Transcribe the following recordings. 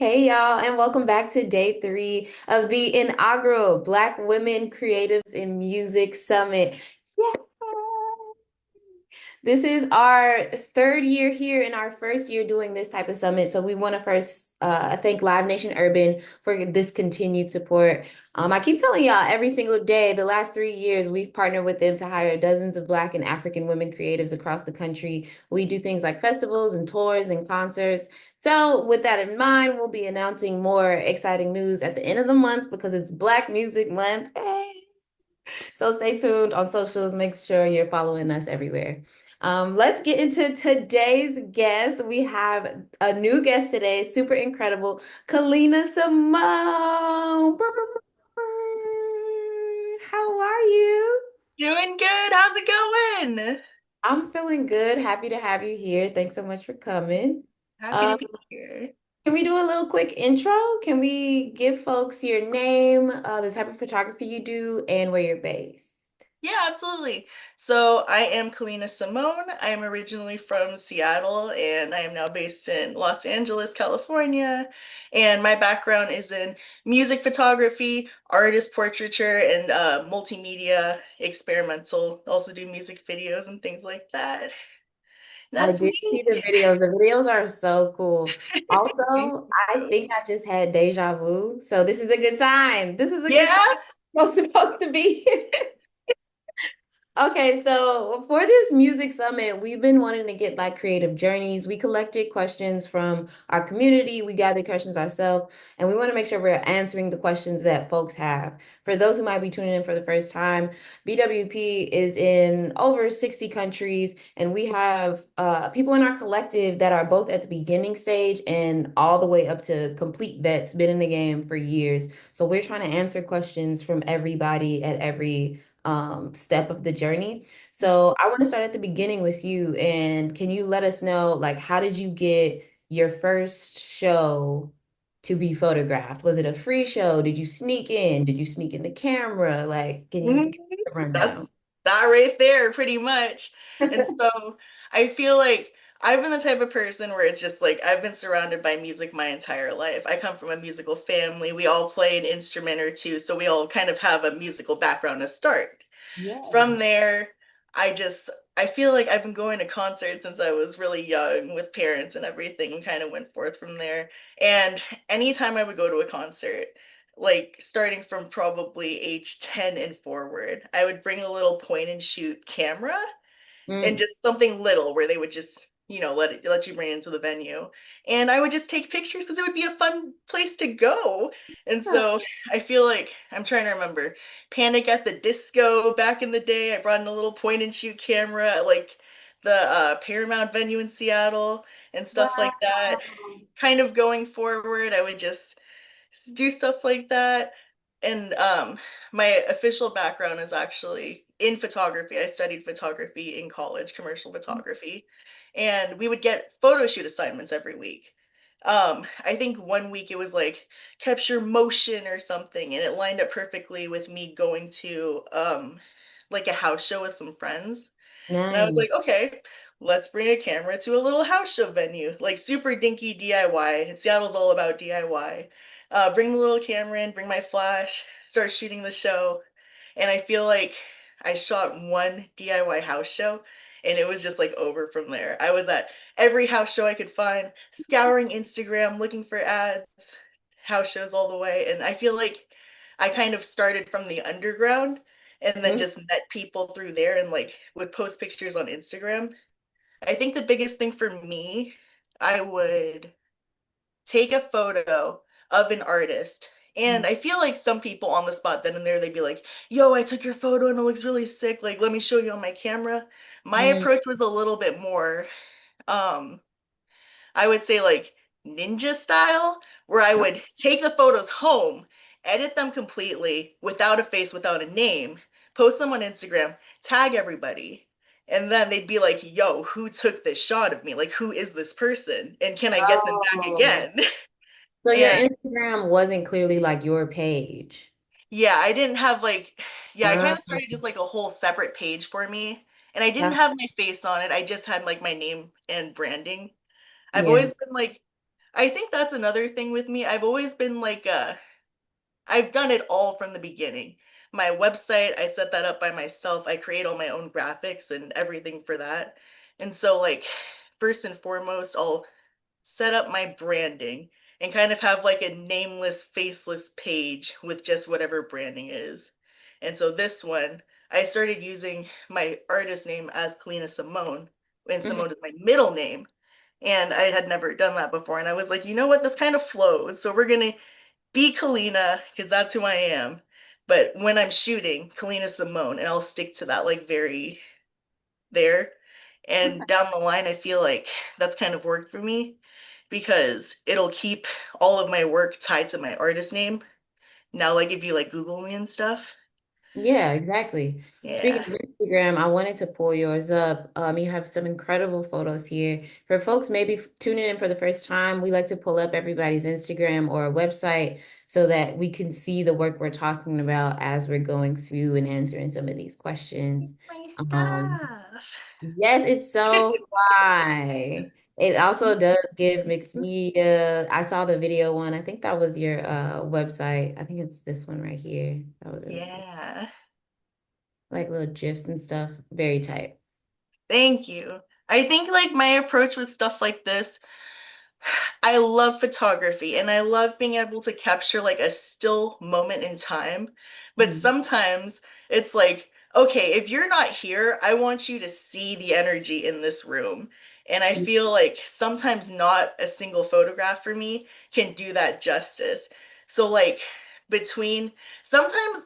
Hey y'all, and welcome back to day three of the inaugural Black Women Creatives in Music Summit. Yeah. This is our third year here and our first year doing this type of summit. So we want to first thank Live Nation Urban for this continued support. I keep telling y'all every single day, the last 3 years, we've partnered with them to hire dozens of Black and African women creatives across the country. We do things like festivals and tours and concerts. So with that in mind, we'll be announcing more exciting news at the end of the month because it's Black Music Month. Hey. So stay tuned on socials. Make sure you're following us everywhere. Let's get into today's guest. We have a new guest today, super incredible, Kalina Cimone. How are you? Doing good. How's it going? I'm feeling good. Happy to have you here. Thanks so much for coming. Happy to Um, be here. can we do a little quick intro? Can we give folks your name, the type of photography you do, and where you're based? Yeah, absolutely. So I am Kalina Cimone. I am originally from Seattle and I am now based in Los Angeles, California. And my background is in music photography, artist portraiture, and multimedia experimental. Also do music videos and things like that. I That's did me. see the videos. The videos are so cool. Also, I think I just had deja vu. So this is a good time. This is a good Yeah. sign. I'm supposed to be here. Okay, so for this music summit, we've been wanting to get like creative journeys. We collected questions from our community, we gathered questions ourselves, and we want to make sure we're answering the questions that folks have. For those who might be tuning in for the first time, BWP is in over 60 countries, and we have people in our collective that are both at the beginning stage and all the way up to complete vets, been in the game for years. So we're trying to answer questions from everybody at every step of the journey. So I want to start at the beginning with you. And can you let us know, like, how did you get your first show to be photographed? Was it a free show? Did you sneak in? Did you sneak in the camera? Like, can you Mhm. give a rundown? That's that right there, pretty much. And so I feel like I've been the type of person where it's just like I've been surrounded by music my entire life. I come from a musical family. We all play an instrument or two, so we all kind of have a musical background to start. Yeah. From there, I feel like I've been going to concerts since I was really young with parents and everything and kind of went forth from there. And anytime I would go to a concert, like starting from probably age 10 and forward, I would bring a little point and shoot camera and Mm. just something little where they would just let you bring it into the venue, and I would just take pictures because it would be a fun place to go. And so I feel like I'm trying to remember Panic at the Disco back in the day. I brought in a little point and shoot camera at like the Paramount venue in Seattle and stuff Wow. like that. Kind of going forward, I would just do stuff like that. And my official background is actually in photography. I studied photography in college, commercial photography, and we would get photo shoot assignments every week. I think one week it was like capture motion or something, and it lined up perfectly with me going to like a house show with some friends. And I was Nice. like, okay, let's bring a camera to a little house show venue, like super dinky DIY. And Seattle's all about DIY. Bring the little camera in, bring my flash, start shooting the show. And I feel like I shot one DIY house show and it was just like over from there. I was at every house show I could find, scouring Instagram, looking for ads, house shows all the way. And I feel like I kind of started from the underground and then Mhm. just met people through there and like would post pictures on Instagram. I think the biggest thing for me, I would take a photo of an artist. And I feel like some people on the spot then and there, they'd be like, yo, I took your photo and it looks really sick. Like, let me show you on my camera. My Mm. approach was a little bit more, um, I would say like ninja style, where I would take the photos home, edit them completely without a face, without a name, post them on Instagram, tag everybody. And then they'd be like, yo, who took this shot of me? Like, who is this person? And can I get them back Oh. again? So your And Instagram wasn't clearly like your page. yeah, I didn't have like, yeah, I kind Ah, of started just like a whole separate page for me. And I didn't that, have my face on it. I just had like my name and branding. I've yeah. always been like, I think that's another thing with me. I've always been like I've done it all from the beginning. My website, I set that up by myself. I create all my own graphics and everything for that. And so like first and foremost, I'll set up my branding and kind of have like a nameless, faceless page with just whatever branding is. And so this one, I started using my artist name as Kalina Cimone, and Mhm. Simone is my middle name. And I had never done that before. And I was like, you know what? This kind of flows. So we're going to be Kalina because that's who I am. But when I'm shooting, Kalina Cimone, and I'll stick to that like very there. And down the line, I feel like that's kind of worked for me because it'll keep all of my work tied to my artist name. Now, like if you like Google me and stuff, Yeah, exactly. Speaking yeah. of Instagram, I wanted to pull yours up. You have some incredible photos here. For folks maybe tuning in for the first time, we like to pull up everybody's Instagram or a website so that we can see the work we're talking about as we're going through and answering some of these questions. My Um, stuff. yes, it's so fly. It also does give mixed media. I saw the video one. I think that was your website. I think it's this one right here. That was really cool, Yeah. like little GIFs and stuff. Very tight. Thank you. I think like my approach with stuff like this, I love photography and I love being able to capture like a still moment in time. But Mhm. sometimes it's like, okay, if you're not here, I want you to see the energy in this room. And I feel like sometimes not a single photograph for me can do that justice. So, like, between sometimes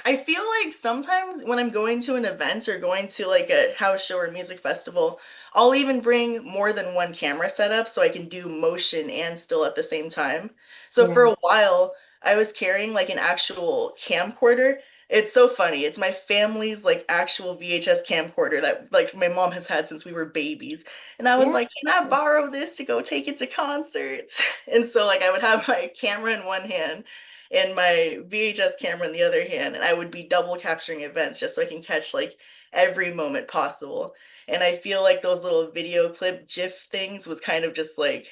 I feel like sometimes when I'm going to an event or going to like a house show or music festival, I'll even bring more than one camera setup so I can do motion and still at the same time. So for Yeah. a while, I was carrying like an actual camcorder. It's so funny. It's my family's like actual VHS camcorder that like my mom has had since we were babies. And I was Yeah. like, "Can I borrow this to go take it to concerts?" And so like I would have my camera in one hand and my VHS camera in the other hand, and I would be double capturing events just so I can catch like every moment possible. And I feel like those little video clip GIF things was kind of just like,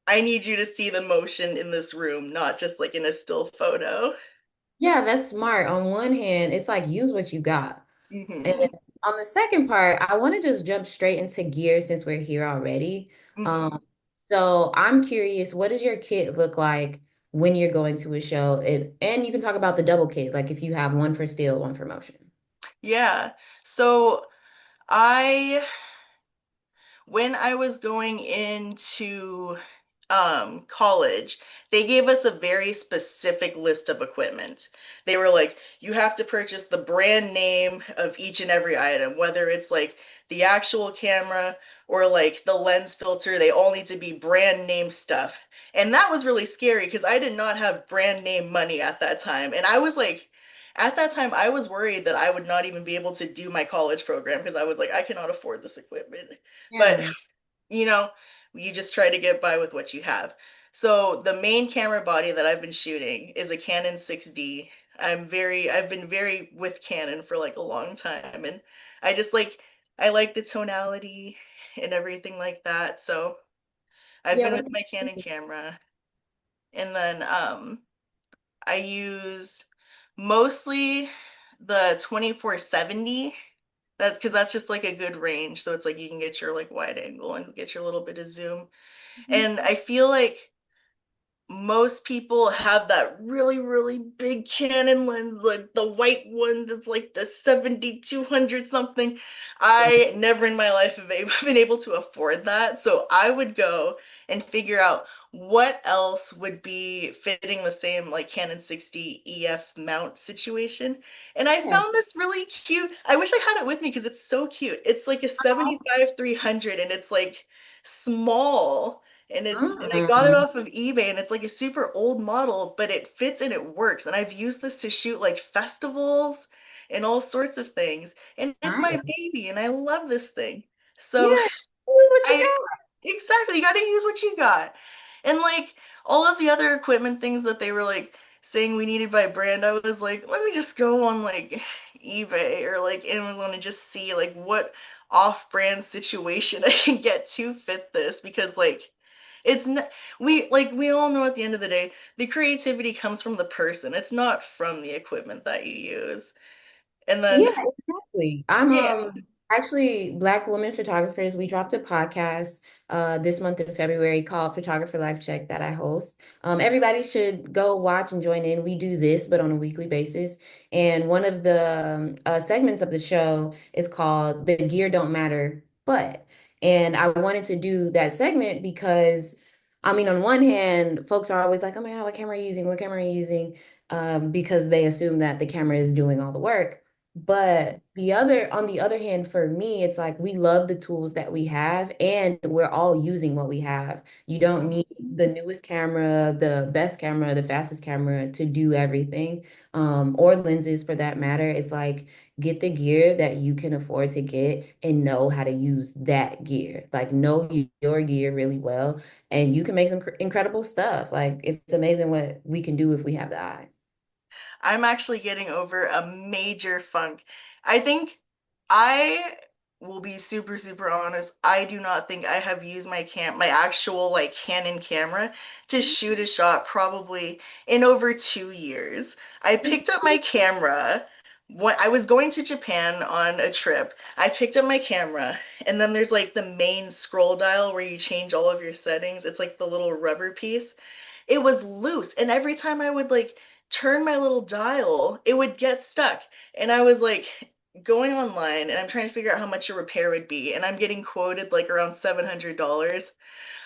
I need you to see the motion in this room, not just like in a still photo. Yeah, that's smart. On one hand, it's like use what you got. And Hmm. on the second part, I want to just jump straight into gear since we're here already. Hmm. Um, so I'm curious, what does your kit look like when you're going to a show? And you can talk about the double kit, like if you have one for still, one for motion. Yeah. So I when I was going into college, they gave us a very specific list of equipment. They were like, you have to purchase the brand name of each and every item, whether it's like the actual camera or like the lens filter, they all need to be brand name stuff. And that was really scary because I did not have brand name money at that time. And I was like, at that time, I was worried that I would not even be able to do my college program because I was like, I cannot afford this equipment. But Yeah. you know, you just try to get by with what you have. So the main camera body that I've been shooting is a Canon 6D. I've been very with Canon for like a long time, and I just like, I like the tonality and everything like that. So I've Yeah, been what with my Canon camera, and then I use mostly the 2470. That's because that's just like a good range. So it's like you can get your like wide angle and get your little bit of zoom. And I feel like most people have that really, really big Canon lens, like the white one that's like the 7200 something. I never in my life have been able to afford that. So I would go and figure out what else would be fitting the same like Canon 60 EF mount situation. And I yeah. found this really cute. I wish I had it with me because it's so cute. It's like a 75 300 and it's like small and I got it Mm, off of eBay and it's like a super old model, but it fits and it works. And I've used this to shoot like festivals and all sorts of things. And it's my nice. baby and I love this thing. So Yeah, use what you I got. exactly, you got to use what you got. And like all of the other equipment things that they were like saying we needed by brand, I was like, let me just go on like eBay or like Amazon and just see like what off-brand situation I can get to fit this because like It's not, we all know at the end of the day, the creativity comes from the person. It's not from the equipment that you use. And Yeah, then, exactly. I'm yeah. actually Black women photographers. We dropped a podcast this month in February called Photographer Life Check that I host. Everybody should go watch and join in. We do this, but on a weekly basis. And one of the segments of the show is called "The Gear Don't Matter, But." And I wanted to do that segment because, I mean, on one hand, folks are always like, "Oh my God, what camera are you using? What camera are you using?" Because they assume that the camera is doing all the work. But on the other hand, for me, it's like we love the tools that we have and we're all using what we have. You don't need the newest camera, the best camera, the fastest camera to do everything, or lenses for that matter. It's like get the gear that you can afford to get and know how to use that gear. Like know your gear really well, and you can make some incredible stuff. Like it's amazing what we can do if we have the eye. I'm actually getting over a major funk. I think I will be super, super honest. I do not think I have used my actual like Canon camera to shoot a shot probably in over 2 years. I picked up my camera when I was going to Japan on a trip. I picked up my camera, and then there's like the main scroll dial where you change all of your settings. It's like the little rubber piece. It was loose, and every time I would like turn my little dial, it would get stuck. And I was like going online and I'm trying to figure out how much a repair would be, and I'm getting quoted like around $700.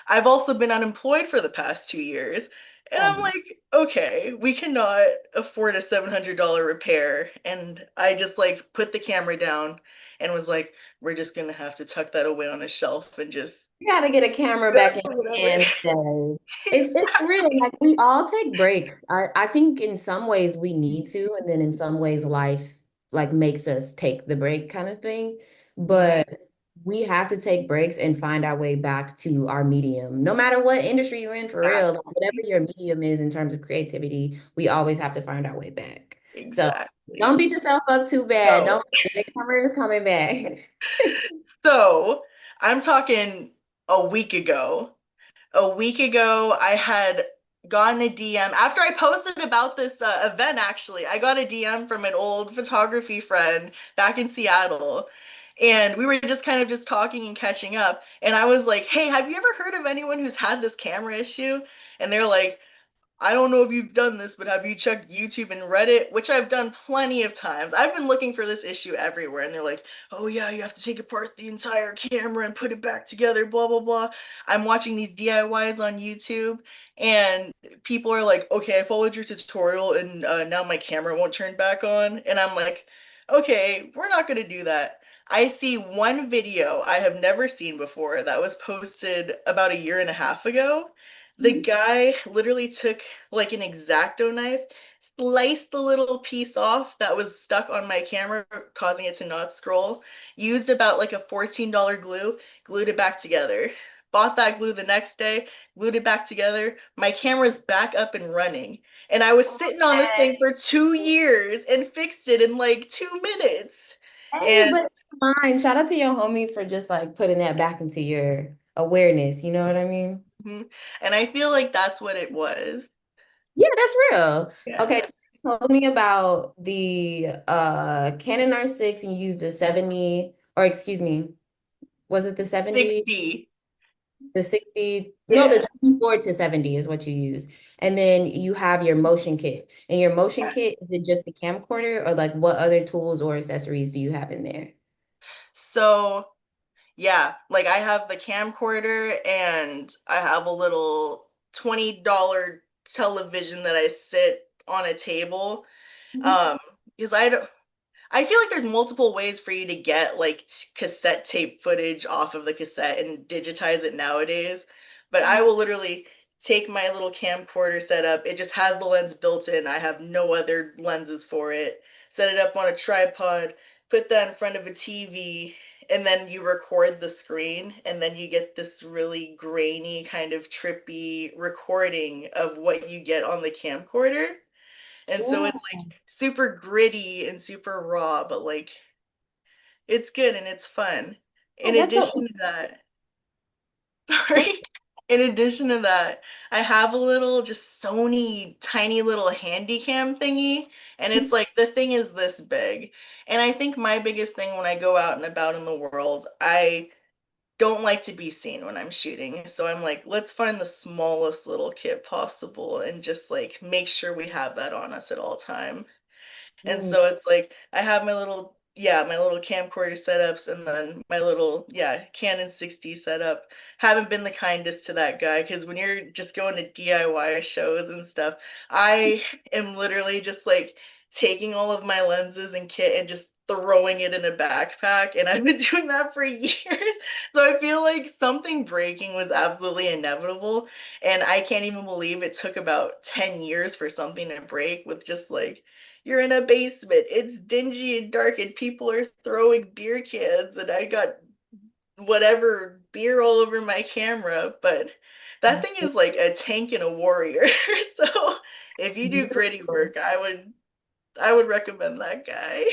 I've also been unemployed for the past 2 years. And I'm Oh. like, okay, we cannot afford a $700 repair. And I just like put the camera down and was like, we're just gonna have to tuck that away on a shelf and just You gotta get a camera back in your whatever. hands today. It's real. Exactly. Like we all take breaks. I think in some ways we need to, and then in some ways life like makes us take the break kind of thing. Mhm. But we have to take breaks and find our way back to our medium. No matter what industry you're in, for real, like whatever Exactly. your medium is in terms of creativity, we always have to find our way back. So don't Exactly. beat yourself up too bad. No. Don't the camera is coming back. So I'm talking a week ago. A week ago, I had gotten a DM after I posted about this event. Actually, I got a DM from an old photography friend back in Seattle, and we were just kind of just talking and catching up. And I was like, "Hey, have you ever heard of anyone who's had this camera issue?" And they're like, I don't know if you've done this, but have you checked YouTube and Reddit? Which I've done plenty of times. I've been looking for this issue everywhere, and they're like, oh yeah, you have to take apart the entire camera and put it back together, blah, blah, blah. I'm watching these DIYs on YouTube, and people are like, okay, I followed your tutorial, and now my camera won't turn back on. And I'm like, okay, we're not going to do that. I see one video I have never seen before that was posted about a year and a half ago. The guy literally took like an X-Acto knife, sliced the little piece off that was stuck on my camera, causing it to not scroll, used about like a $14 glue, glued it back together. Bought that glue the next day, glued it back together. My camera's back up and running. And I was sitting on this thing for 2 years and fixed it in like 2 minutes. Hey, And but fine. Shout out to your homie for just like putting that back into your awareness. You know what I mean? mhm. And I feel like that's what it was. Yeah, that's real. Yeah. Okay, so you told me about the Canon R6 and you used the 70, or excuse me, was it the 70? 60. The 60, no, Yeah. the 24 to 70 is what you use. And then you have your motion kit. And your motion Yeah. kit, is it just the camcorder or like what other tools or accessories do you have in there? So yeah, like I have the camcorder and I have a little $20 television that I sit on a table. Mhm. Um, because I feel like there's multiple ways for you to get like cassette tape footage off of the cassette and digitize it nowadays. But I will literally take my little camcorder setup. It just has the lens built in. I have no other lenses for it. Set it up on a tripod, put that in front of a TV, and then you record the screen, and then you get this really grainy, kind of trippy recording of what you get on the camcorder. And so Yeah. it's like super gritty and super raw, but like it's good and it's fun. Oh, In that's so addition to that, Go- sorry. In addition to that, I have a little just Sony tiny little handy cam thingy, and it's like the thing is this big. And I think my biggest thing when I go out and about in the world, I don't like to be seen when I'm shooting. So I'm like, let's find the smallest little kit possible and just like make sure we have that on us at all time. And Mm. so it's like I have my little, yeah, my little camcorder setups and then my little, yeah, Canon 6D setup. Haven't been the kindest to that guy because when you're just going to DIY shows and stuff, I am literally just like taking all of my lenses and kit and just throwing it in a backpack. And I've been doing that for years. So I feel like something breaking was absolutely inevitable. And I can't even believe it took about 10 years for something to break with just like you're in a basement. It's dingy and dark, and people are throwing beer cans, and I got whatever beer all over my camera. But that thing is like a tank and a warrior. So if you do gritty Beautiful. work, I would recommend that guy.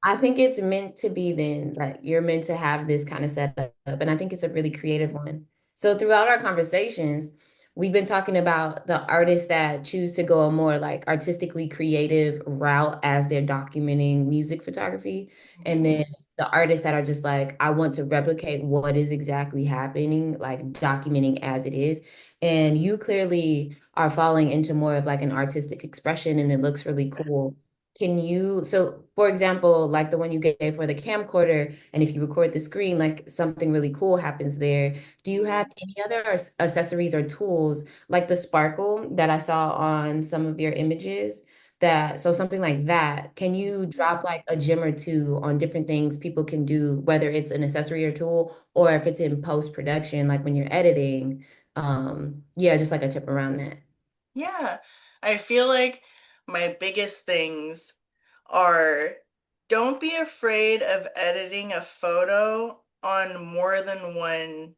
I think it's meant to be then, like you're meant to have this kind of setup. And I think it's a really creative one. So throughout our conversations, we've been talking about the artists that choose to go a more like artistically creative route as they're documenting music photography. And Mhm. then the artists that are just like, I want to replicate what is exactly happening, like documenting as it is. And you clearly are falling into more of like an artistic expression and it looks really cool. Can you, so for example, like the one you gave for the camcorder, and if you record the screen, like something really cool happens there. Do you have any other accessories or tools like the sparkle that I saw on some of your images? That, so something like that, can you drop like a gem or two on different things people can do, whether it's an accessory or tool, or if it's in post-production, like when you're editing? Yeah, just like a tip around that. Yeah, I feel like my biggest things are don't be afraid of editing a photo on more than one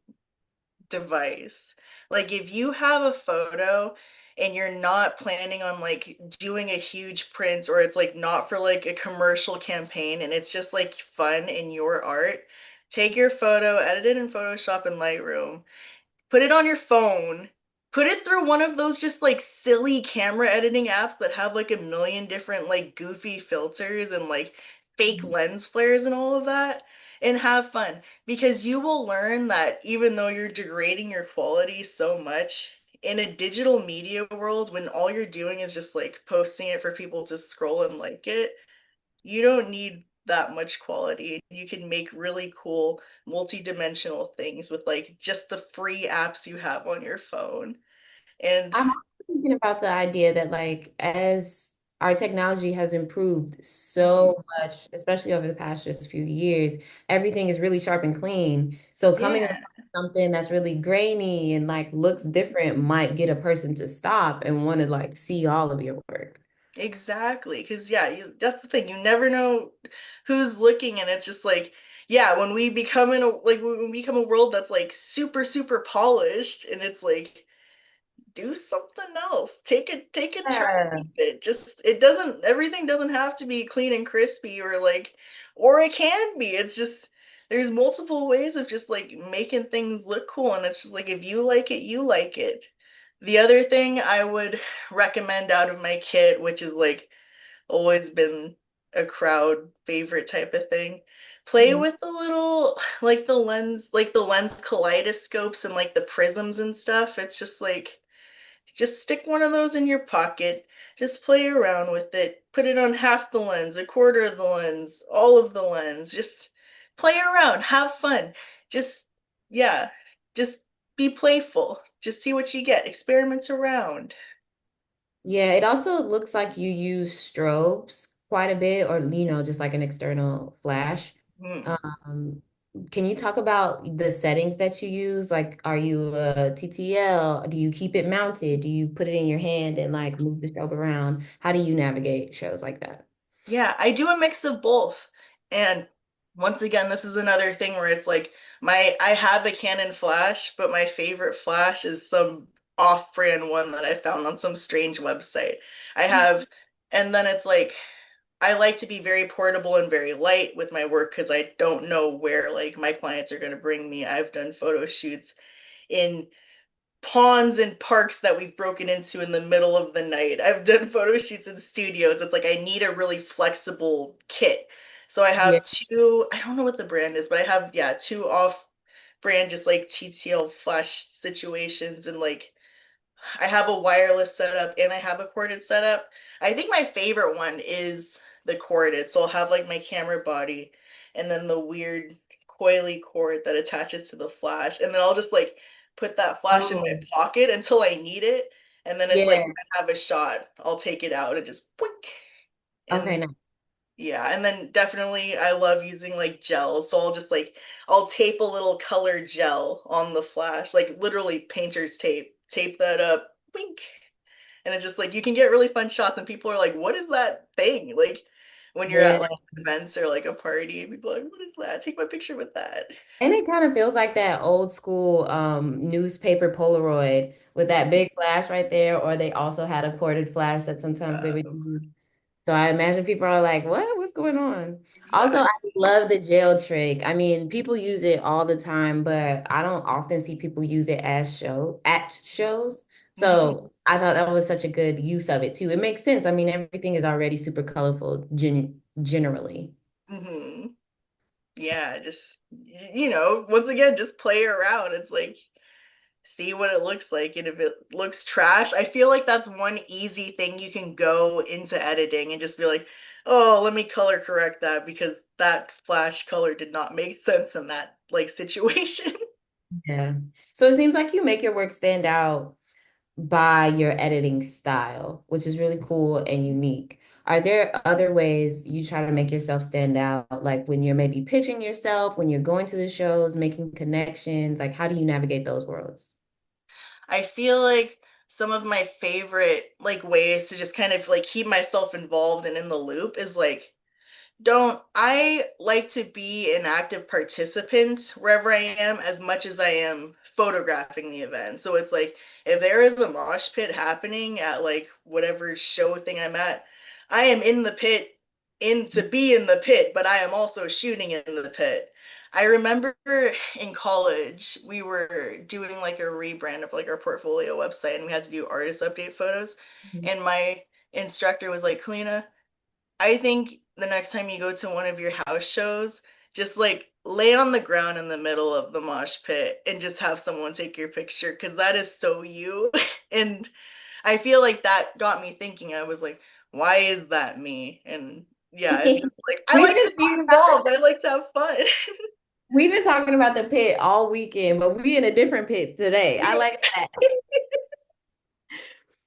device. Like if you have a photo and you're not planning on like doing a huge print or it's like not for like a commercial campaign and it's just like fun in your art, take your photo, edit it in Photoshop and Lightroom, put it on your phone, put it through one of those just like silly camera editing apps that have like a million different like goofy filters and like fake lens flares and all of that, and have fun because you will learn that even though you're degrading your quality so much in a digital media world when all you're doing is just like posting it for people to scroll and like it, you don't need that much quality. You can make really cool multi-dimensional things with like just the free apps you have on your phone. And I'm also thinking about the idea that like as our technology has improved mhm, so much, especially over the past just few years, everything is really sharp and clean. So coming yeah, up with something that's really grainy and like looks different might get a person to stop and want to like see all of your work. exactly. Because yeah, that's the thing. You never know who's looking, and it's just like yeah, when we become in a like when we become a world that's like super super polished, and it's like do something else. Take a turn Yeah. with it. Just it doesn't everything doesn't have to be clean and crispy or like or it can be. It's just there's multiple ways of just like making things look cool and it's just like if you like it, you like it. The other thing I would recommend out of my kit, which is like always been a crowd favorite type of thing. Play Mhm. with the little like the lens kaleidoscopes and like the prisms and stuff. It's just stick one of those in your pocket. Just play around with it. Put it on half the lens, a quarter of the lens, all of the lens. Just play around. Have fun. Just, yeah, just be playful. Just see what you get. Experiment around. Yeah, it also looks like you use strobes quite a bit, or just like an external flash. Hmm. Um, can you talk about the settings that you use? Like, are you a TTL? Do you keep it mounted? Do you put it in your hand and like move the strobe around? How do you navigate shows like that? Yeah, I do a mix of both. And once again, this is another thing where it's like I have a Canon flash, but my favorite flash is some off-brand one that I found on some strange website. I have, and then it's like I like to be very portable and very light with my work because I don't know where like my clients are going to bring me. I've done photo shoots in ponds and parks that we've broken into in the middle of the night. I've done photo shoots in studios. It's like I need a really flexible kit. So I Yeah. have two, I don't know what the brand is, but I have, yeah, two off brand just like TTL flash situations, and like I have a wireless setup and I have a corded setup. I think my favorite one is the corded. So I'll have like my camera body and then the weird coily cord that attaches to the flash. And then I'll just like put that flash in my Oh, pocket until I need it. And then it's like yeah. when I have a shot, I'll take it out and just blink. Okay, And now. yeah, and then definitely I love using like gel. So I'll just like I'll tape a little colored gel on the flash, like literally painter's tape. Tape that up, wink. And it's just like you can get really fun shots and people are like, "What is that thing?" Like when you're at Yeah. like events or like a party and people are like, "What is that? Take my picture with that." And it kind of feels like that old school newspaper Polaroid with that big flash right there, or they also had a corded flash that sometimes they Uh, would use. So I imagine people are like, what? What's going on? Also, I exactly. love the jail trick. I mean, people use it all the time, but I don't often see people use it as at shows. Hmm. So I thought that was such a good use of it too. It makes sense. I mean, everything is already super colorful generally. Hmm. Yeah, just you know, once again, just play around. It's like see what it looks like, and if it looks trash, I feel like that's one easy thing you can go into editing and just be like, oh, let me color correct that because that flash color did not make sense in that like situation. Yeah. So it seems like you make your work stand out by your editing style, which is really cool and unique. Are there other ways you try to make yourself stand out, like when you're maybe pitching yourself, when you're going to the shows, making connections? Like, how do you navigate those worlds? I feel like some of my favorite like ways to just kind of like keep myself involved and in the loop is like don't I like to be an active participant wherever I am as much as I am photographing the event. So it's like if there is a mosh pit happening at like whatever show thing I'm at, I am in the pit in to be in the pit, but I am also shooting in the pit. I remember in college we were doing like a rebrand of like our portfolio website and we had to do artist update photos and my instructor was like, Kalina, I think the next time you go to one of your house shows, just like lay on the ground in the middle of the mosh pit and just have someone take your picture because that is so you. And I feel like that got me thinking. I was like, why is that me? And yeah, it's just like I We've like been to be talking about involved. I like to have fun. we've been talking about the pit all weekend, but we in a different pit today. I like that.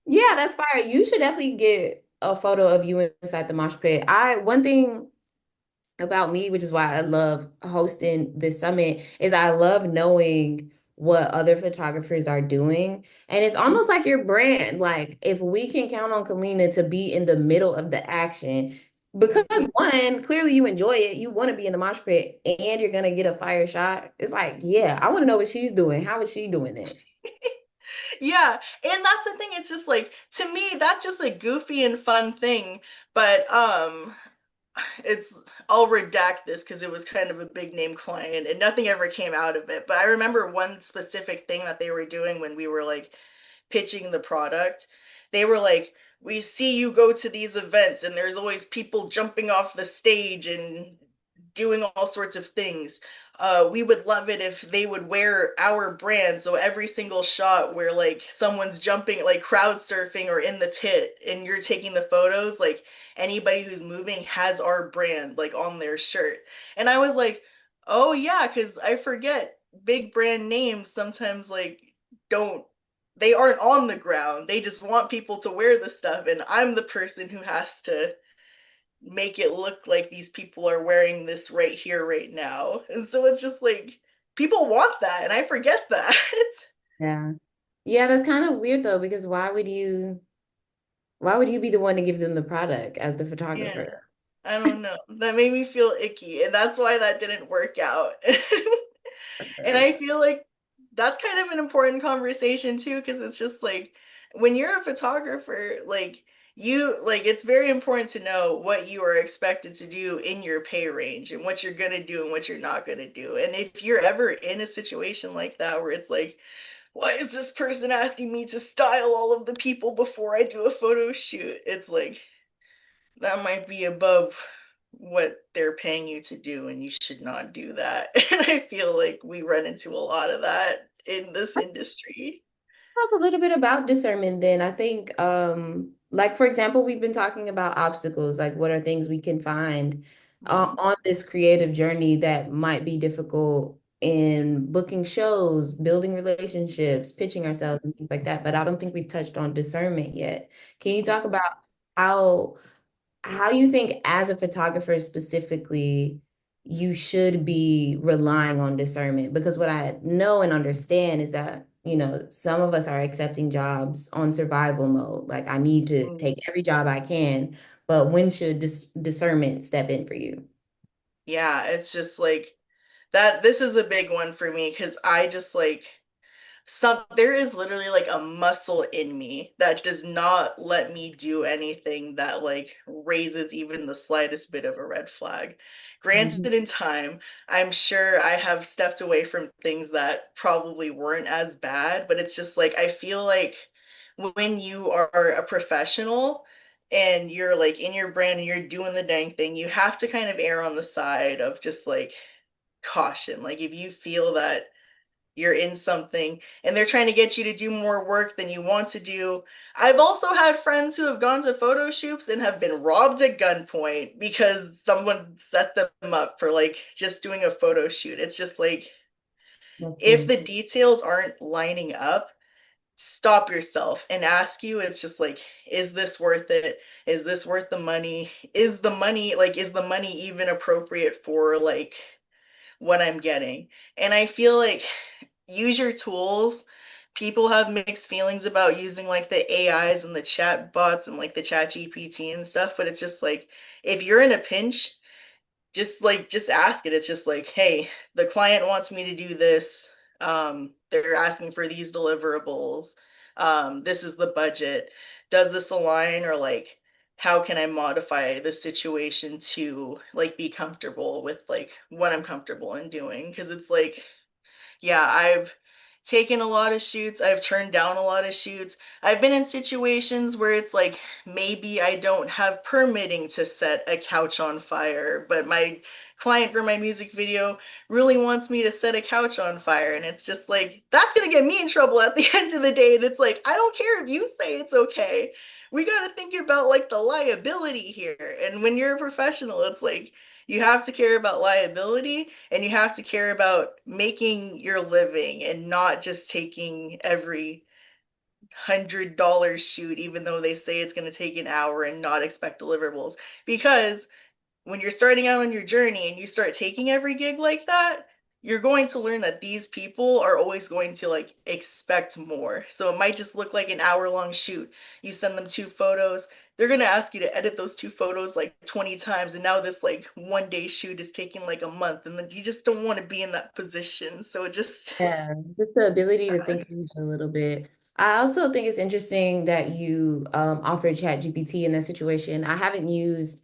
Yeah, that's fire. You should definitely get a photo of you inside the mosh pit. I one thing about me, which is why I love hosting this summit, is I love knowing what other photographers are doing. And it's almost like your brand. Like if we can count on Kalina to be in the middle of the action, because one, clearly you enjoy it, you want to be in the mosh pit and you're gonna get a fire shot. It's like, yeah, I want to know what she's doing. How is she doing it? Yeah, and that's the thing. It's just like to me, that's just a goofy and fun thing. But it's I'll redact this because it was kind of a big name client and nothing ever came out of it. But I remember one specific thing that they were doing when we were like pitching the product. They were like, "We see you go to these events and there's always people jumping off the stage and doing all sorts of things. We would love it if they would wear our brand. So every single shot where like someone's jumping, like crowd surfing or in the pit, and you're taking the photos, like anybody who's moving has our brand like on their shirt." And I was like, "Oh yeah, because I forget big brand names sometimes like don't they aren't on the ground. They just want people to wear the stuff, and I'm the person who has to make it look like these people are wearing this right here, right now." And so it's just like people want that, and I forget that. Yeah. Yeah, that's kind of weird though, because why would you be the one to give them the product as the Yeah, photographer? I don't know. That made me feel icky, and that's why that didn't work out. And I feel like that's kind of an important conversation too, because it's just like when you're a photographer, like you like it's very important to know what you are expected to do in your pay range and what you're gonna do and what you're not gonna do. And if you're ever in a situation like that where it's like, why is this person asking me to style all of the people before I do a photo shoot? It's like, that might be above what they're paying you to do, and you should not do that. And I feel like we run into a lot of that in this industry. Let's talk a little bit about discernment then. I think, like for example, we've been talking about obstacles, like what are things we can find Mhm. on this creative journey that might be difficult in booking shows, building relationships, pitching ourselves, and things like that. But I don't think we've touched on discernment yet. Can you talk about how how you think as a photographer specifically you should be relying on discernment? Because what I know and understand is that, some of us are accepting jobs on survival mode. Like I need to Mhm. take every job I can, but when should discernment step in for you? Yeah, it's just like that. This is a big one for me because I just like there is literally like a muscle in me that does not let me do anything that like raises even the slightest bit of a red flag. Mhm. Granted, in time, I'm sure I have stepped away from things that probably weren't as bad, but it's just like I feel like when you are a professional and you're like in your brand and you're doing the dang thing, you have to kind of err on the side of just like caution. Like if you feel that you're in something and they're trying to get you to do more work than you want to do. I've also had friends who have gone to photo shoots and have been robbed at gunpoint because someone set them up for like just doing a photo shoot. It's just like That's if funny. the details aren't lining up, stop yourself and ask you, it's just like, is this worth it? Is this worth the money? Is the money even appropriate for like what I'm getting? And I feel like use your tools. People have mixed feelings about using like the AIs and the chat bots and like the chat GPT and stuff, but it's just like if you're in a pinch, just ask it. It's just like, hey, the client wants me to do this. They're asking for these deliverables. This is the budget. Does this align, or like how can I modify the situation to like be comfortable with like what I'm comfortable in doing? Because it's like, yeah, I've taken a lot of shoots. I've turned down a lot of shoots. I've been in situations where it's like maybe I don't have permitting to set a couch on fire, but my client for my music video really wants me to set a couch on fire. And it's just like, that's going to get me in trouble at the end of the day. And it's like, I don't care if you say it's okay. We got to think about like the liability here. And when you're a professional, it's like, you have to care about liability and you have to care about making your living and not just taking every $100 shoot, even though they say it's going to take an hour and not expect deliverables. Because when you're starting out on your journey and you start taking every gig like that, you're going to learn that these people are always going to like expect more. So it might just look like an hour long shoot. You send them two photos. They're going to ask you to edit those two photos like 20 times. And now this like 1 day shoot is taking like a month. And then you just don't want to be in that position. So it just, Yeah, just the ability to think ahead a little bit. I also think it's interesting that you offered ChatGPT in that situation. I haven't used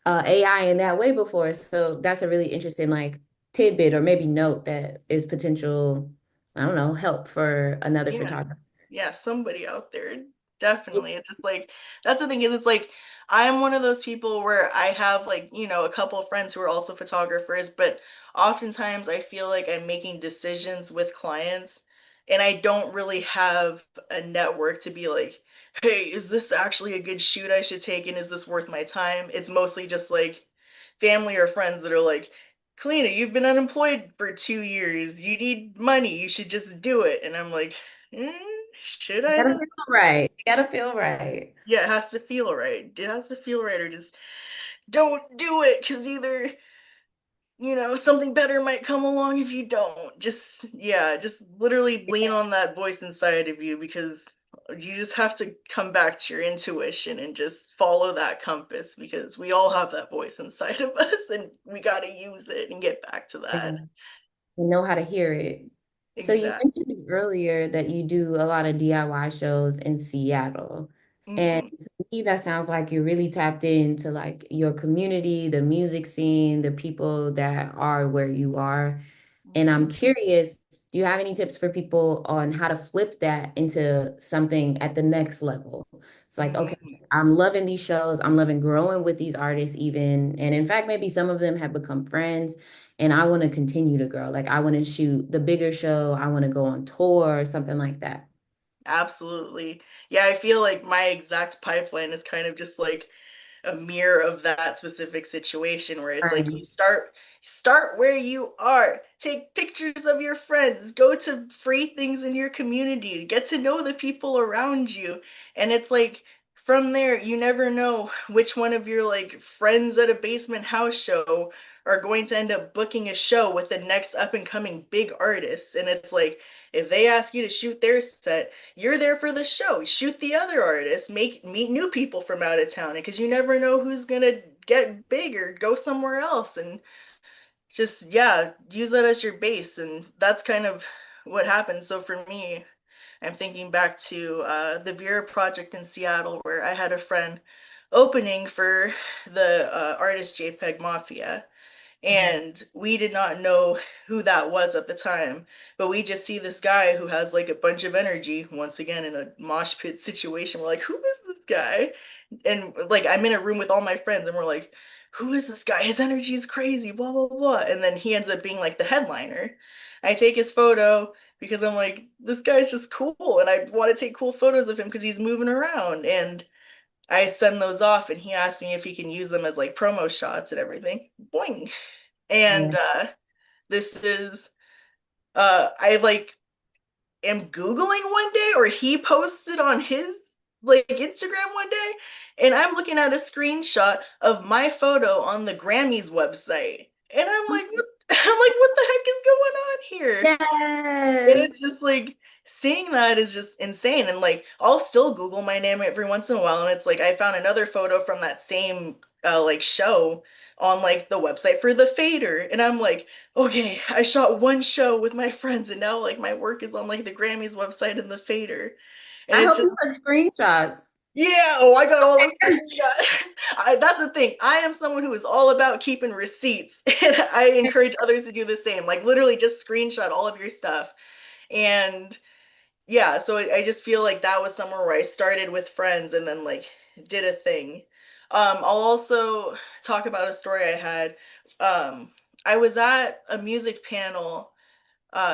AI in that way before, so that's a really interesting like tidbit or maybe note that is potential, I don't know, help for another yeah. photographer. Yeah, somebody out there. Definitely. It's just like that's the thing is it's like I'm one of those people where I have like, a couple of friends who are also photographers, but oftentimes I feel like I'm making decisions with clients and I don't really have a network to be like, "Hey, is this actually a good shoot I should take and is this worth my time?" It's mostly just like family or friends that are like, Kalina, you've been unemployed for 2 years. You need money. You should just do it. And I'm like, mm, should You I gotta though? feel right. You gotta feel right. Yeah, it has to feel right. It has to feel right, or just don't do it because either, something better might come along if you don't. Just, yeah, just literally lean on that voice inside of you because you just have to come back to your intuition and just follow that compass because we all have that voice inside of us and we got to use it and get back to that. Yeah. And know how to hear it. So you Exactly. mentioned earlier that you do a lot of DIY shows in Seattle. And Hmm. to me, that sounds like you're really tapped into like your community, the music scene, the people that are where you are. And I'm Hmm. curious, Do you have any tips for people on how to flip that into something at the next level? It's like, okay, Mhm. I'm loving these shows. I'm loving growing with these artists even. And in fact, maybe some of them have become friends and I want to continue to grow. Like I want to shoot the bigger show. I want to go on tour, something like that. Absolutely. Yeah, I feel like my exact pipeline is kind of just like a mirror of that specific situation where it's like Right. you start where you are, take pictures of your friends, go to free things in your community, get to know the people around you, and it's like from there you never know which one of your like friends at a basement house show are going to end up booking a show with the next up and coming big artists. And it's like if they ask you to shoot their set, you're there for the show. Shoot the other artists, meet new people from out of town, because you never know who's gonna get big or go somewhere else. And just yeah, use that as your base. And that's kind of what happened. So for me, I'm thinking back to the Vera project in Seattle, where I had a friend opening for the artist JPEG Mafia, and we did not know who that was at the time, but we just see this guy who has like a bunch of energy, once again in a mosh pit situation. We're like, who is this guy? And like I'm in a room with all my friends and we're like, who is this guy? His energy is crazy, blah blah blah. And then he ends up being like the headliner. I take his photo because I'm like, this guy's just cool and I want to take cool photos of him because he's moving around. And I send those off and he asked me if he can use them as like promo shots and everything. Boing. And Yeah. this is I like am Googling one day, or he posted on his like Instagram one day, and I'm looking at a screenshot of my photo on the Grammys website. And I'm like, what I'm like, what the heck is going on here? And Yes. it's just like seeing that is just insane. And like I'll still Google my name every once in a while, and it's like I found another photo from that same like show on like the website for the Fader, and I'm like, okay, I shot one show with my friends, and now like my work is on like the Grammys website and the Fader, and I it's hope just you took screenshots. yeah. Oh, I got all the screenshots. That's the thing. I am someone who is all about keeping receipts, and I encourage others to do the same. Like literally, just screenshot all of your stuff. And yeah, so I just feel like that was somewhere where I started with friends and then like did a thing. I'll also talk about a story I had. Um, I was at a music panel,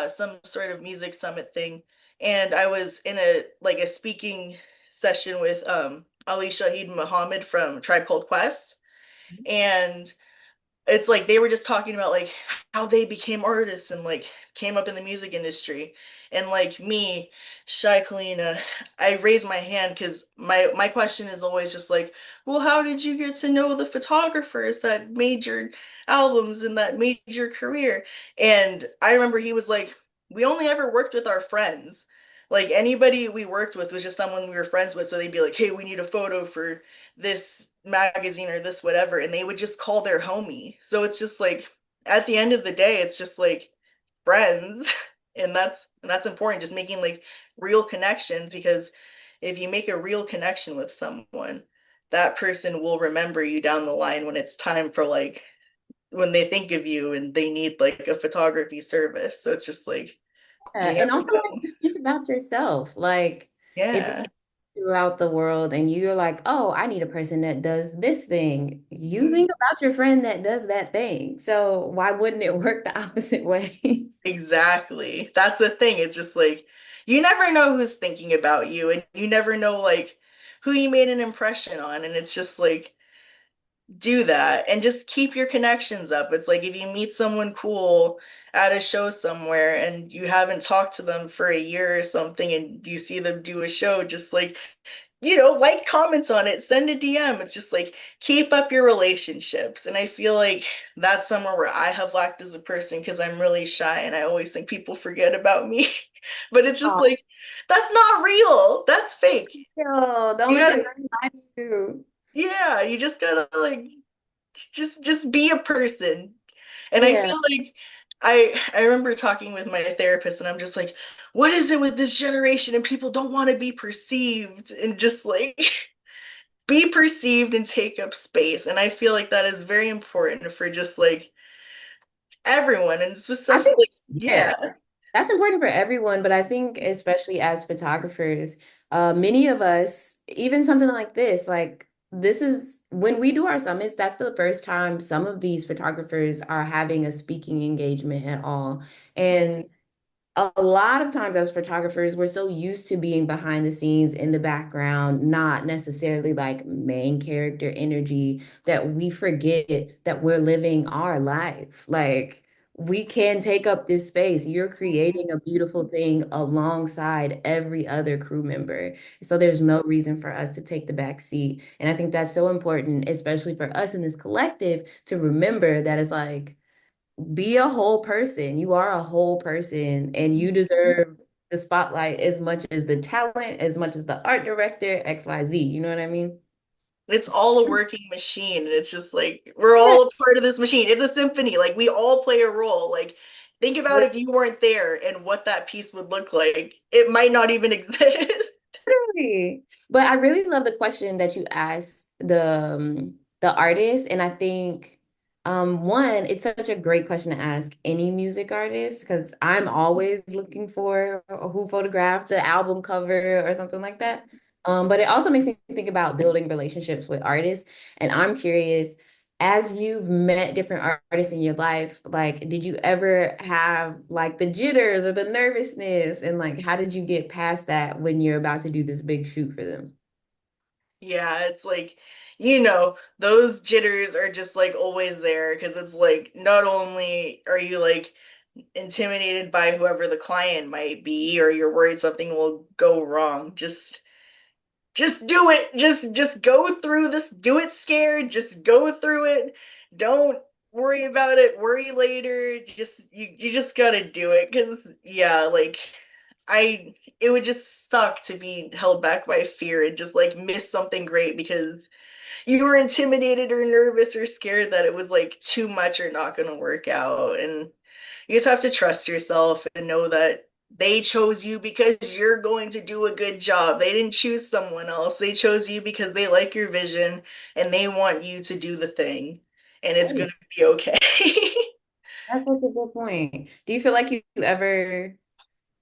some sort of music summit thing, and I was in a like a speaking session with Ali Shaheed Muhammad from Tribe Called Quest, and it's like they were just talking about like how they became artists and like came up in the music industry. And like me, shy Kalina, I raise my hand because my question is always just like, well, how did you get to know the photographers that made your albums and that made your career? And I remember he was like, we only ever worked with our friends. Like anybody we worked with was just someone we were friends with, so they'd be like, hey, we need a photo for this magazine or this whatever, and they would just call their homie. So it's just like at the end of the day it's just like friends. And that's important, just making like real connections, because if you make a real connection with someone, that person will remember you down the line when it's time for like when they think of you and they need like a photography service. So it's just like you Yeah. And never also like know. just think about yourself. Like if Yeah. throughout the world and you're like, oh, I need a person that does this thing. You Mm. think about your friend that does that thing. So why wouldn't it work the opposite way? Exactly. That's the thing. It's just like you never know who's thinking about you, and you never know like who you made an impression on. And it's just like do that and just keep your connections up. It's like if you meet someone cool at a show somewhere and you haven't talked to them for a year or something and you see them do a show, just like like comments on it, send a DM. It's just like keep up your relationships. And I feel like that's somewhere where I have lacked as a person because I'm really shy and I always think people forget about me. But it's just Oh, like that's not real. That's fake. no, don't You let your gotta, friends lie to you. yeah, you just gotta like just be a person. And I Yeah. feel like I remember talking with my therapist and I'm just like, what is it with this generation and people don't want to be perceived and just like be perceived and take up space. And I feel like that is very important for just like everyone and I think, specifically, yeah, yeah. That's important for everyone, but I think especially as photographers, many of us, even something like this is when we do our summits, that's the first time some of these photographers are having a speaking engagement at all. And a lot of times as photographers, we're so used to being behind the scenes in the background, not necessarily like main character energy, that we forget that we're living our life. Like we can take up this space. You're creating a beautiful thing alongside every other crew member. So there's no reason for us to take the back seat. And I think that's so important, especially for us in this collective, to remember that it's like, be a whole person. You are a whole person and you deserve the spotlight as much as the talent, as much as the art director, XYZ. You know what I mean? It's all a working machine, and it's just like we're Yeah. all a part of this machine. It's a symphony. Like we all play a role. Like think about if you weren't there and what that piece would look like. It might not even exist. Literally. But I really love the question that you asked the artist, and I think one, it's such a great question to ask any music artist because I'm always looking for who photographed the album cover or something like that. But it also makes me think about building relationships with artists, and I'm curious, as you've met different artists in your life, like, did you ever have like the jitters or the nervousness? And like, how did you get past that when you're about to do this big shoot for them? Yeah, it's like, those jitters are just like always there because it's like not only are you like intimidated by whoever the client might be or you're worried something will go wrong, just do it. Just go through this. Do it scared. Just go through it. Don't worry about it. Worry later. You just gotta do it. Cause yeah, like I it would just suck to be held back by fear and just like miss something great because you were intimidated or nervous or scared that it was like too much or not gonna work out. And you just have to trust yourself and know that they chose you because you're going to do a good job. They didn't choose someone else. They chose you because they like your vision and they want you to do the thing. And it's going Right. to be okay. That's such a good point. Do you feel like you ever,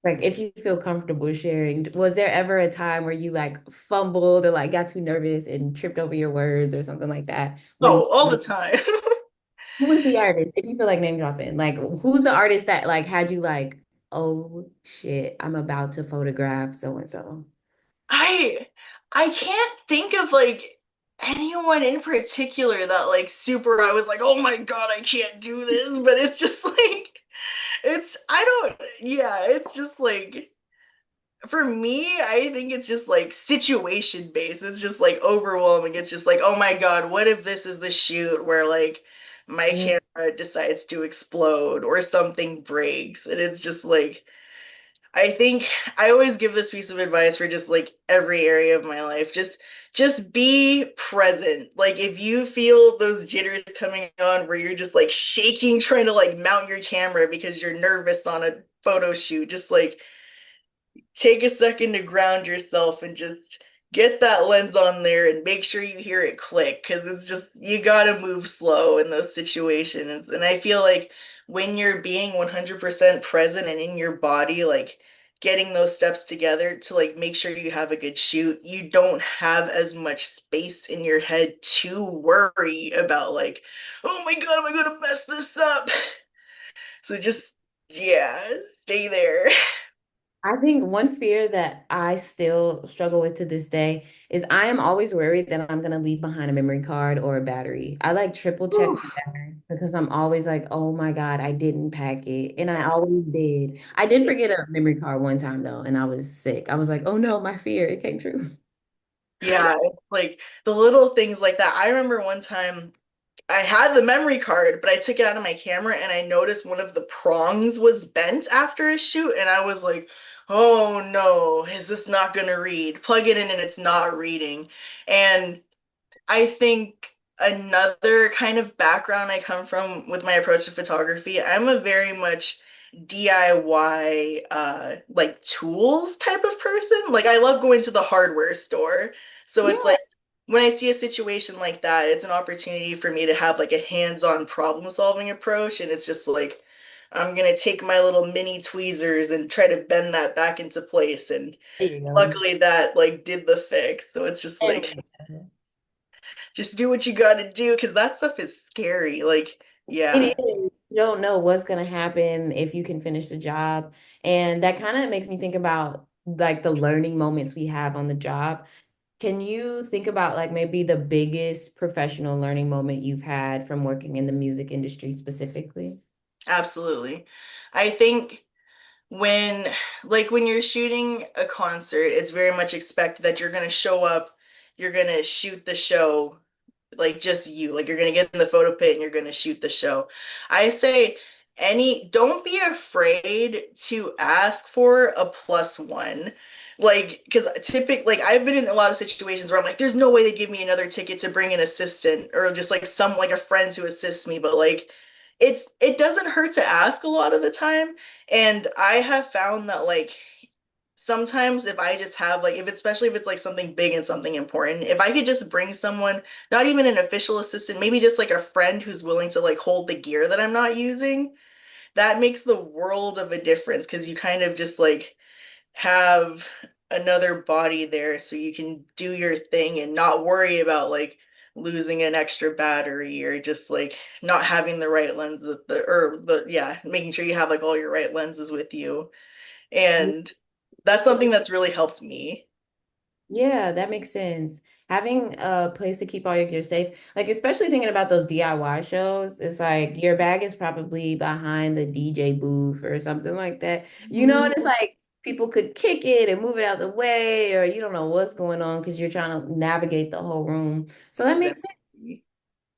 like, if you feel comfortable sharing, was there ever a time where you like fumbled or like got too nervous and tripped over your words or something like that? Oh, all the time. Who was the artist? If you feel like name dropping, like who's the artist that like had you like, oh shit, I'm about to photograph so and so? I I can't think of like anyone in particular that like super I was like, "Oh my God, I can't do this." But it's just like it's I don't yeah, it's just like for me, I think it's just like situation based. It's just like overwhelming. It's just like, oh my God, what if this is the shoot where like my Mm. camera decides to explode or something breaks? And it's just like, I think I always give this piece of advice for just like every area of my life. Just be present. Like if you feel those jitters coming on where you're just like shaking trying to like mount your camera because you're nervous on a photo shoot, just like take a second to ground yourself and just get that lens on there and make sure you hear it click because it's just you gotta move slow in those situations. And I feel like when you're being 100% present and in your body, like getting those steps together to like make sure you have a good shoot, you don't have as much space in your head to worry about like, oh my God, am I gonna mess this up? So just yeah, stay there. I think one fear that I still struggle with to this day is I am always worried that I'm gonna leave behind a memory card or a battery. I like triple check that because I'm always like, oh my God, I didn't pack it. And I always did. I did forget a memory card one time though, and I was sick. I was like, oh no, my fear, it came true. Yeah, it's like the little things like that. I remember one time I had the memory card, but I took it out of my camera and I noticed one of the prongs was bent after a shoot, and I was like, "Oh no, is this not gonna read?" Plug it in and it's not reading. And I think another kind of background I come from with my approach to photography, I'm a very much DIY like tools type of person. Like I love going to the hardware store. So it's Yeah. like when I see a situation like that, it's an opportunity for me to have like a hands-on problem solving approach and it's just like I'm gonna take my little mini tweezers and try to bend that back into place. And There you go. luckily that like did the fix. So it's just There like we go. just do what you gotta do because that stuff is scary. Like, It yeah, is. You don't know what's going to happen if you can finish the job. And that kind of makes me think about like the learning moments we have on the job. Can you think about like maybe the biggest professional learning moment you've had from working in the music industry specifically? absolutely. I think when when you're shooting a concert, it's very much expected that you're gonna show up, you're gonna shoot the show, like just you, like you're gonna get in the photo pit and you're gonna shoot the show. I say don't be afraid to ask for a plus one. Like, because typically, like I've been in a lot of situations where I'm like, there's no way they give me another ticket to bring an assistant or just like like a friend to assist me, but like it doesn't hurt to ask a lot of the time. And I have found that like sometimes if I just have like if especially if it's like something big and something important, if I could just bring someone, not even an official assistant, maybe just like a friend who's willing to like hold the gear that I'm not using, that makes the world of a difference because you kind of just like have another body there so you can do your thing and not worry about like losing an extra battery or just like not having the right lens with the or the yeah, making sure you have like all your right lenses with you. And that's something that's really helped me. Yeah, that makes sense. Having a place to keep all your gear safe, like especially thinking about those DIY shows, it's like your bag is probably behind the DJ booth or something like that. You know, and Mhm. it's like people could kick it and move it out of the way, or you don't know what's going on because you're trying to navigate the whole room. So that makes sense. Exactly.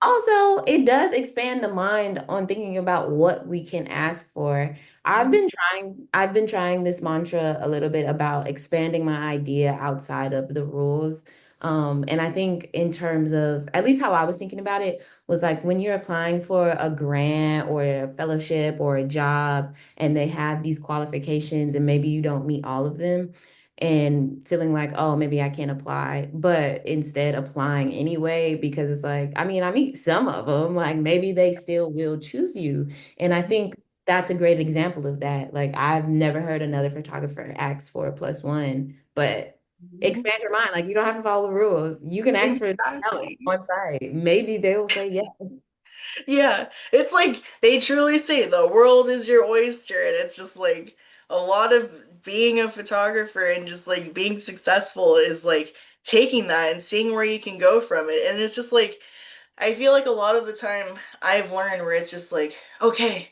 Also, it does expand the mind on thinking about what we can ask for. Mhm. I've been trying this mantra a little bit about expanding my idea outside of the rules. And I think in terms of at least how I was thinking about it was like when you're applying for a grant or a fellowship or a job and they have these qualifications and maybe you don't meet all of them and feeling like, oh, maybe I can't apply, but instead applying anyway, because it's like, I mean, I meet some of them, like maybe they still will choose you. And I think that's a great example of that. Like, I've never heard another photographer ask for a plus one, but Mhm. expand your mind. Like, you don't have to follow the rules. You can ask for help Exactly. on site. Maybe they will say yes. Yeah, it's like they truly say the world is your oyster, and it's just like a lot of being a photographer and just like being successful is like taking that and seeing where you can go from it. And it's just like I feel like a lot of the time I've learned where it's just like, okay,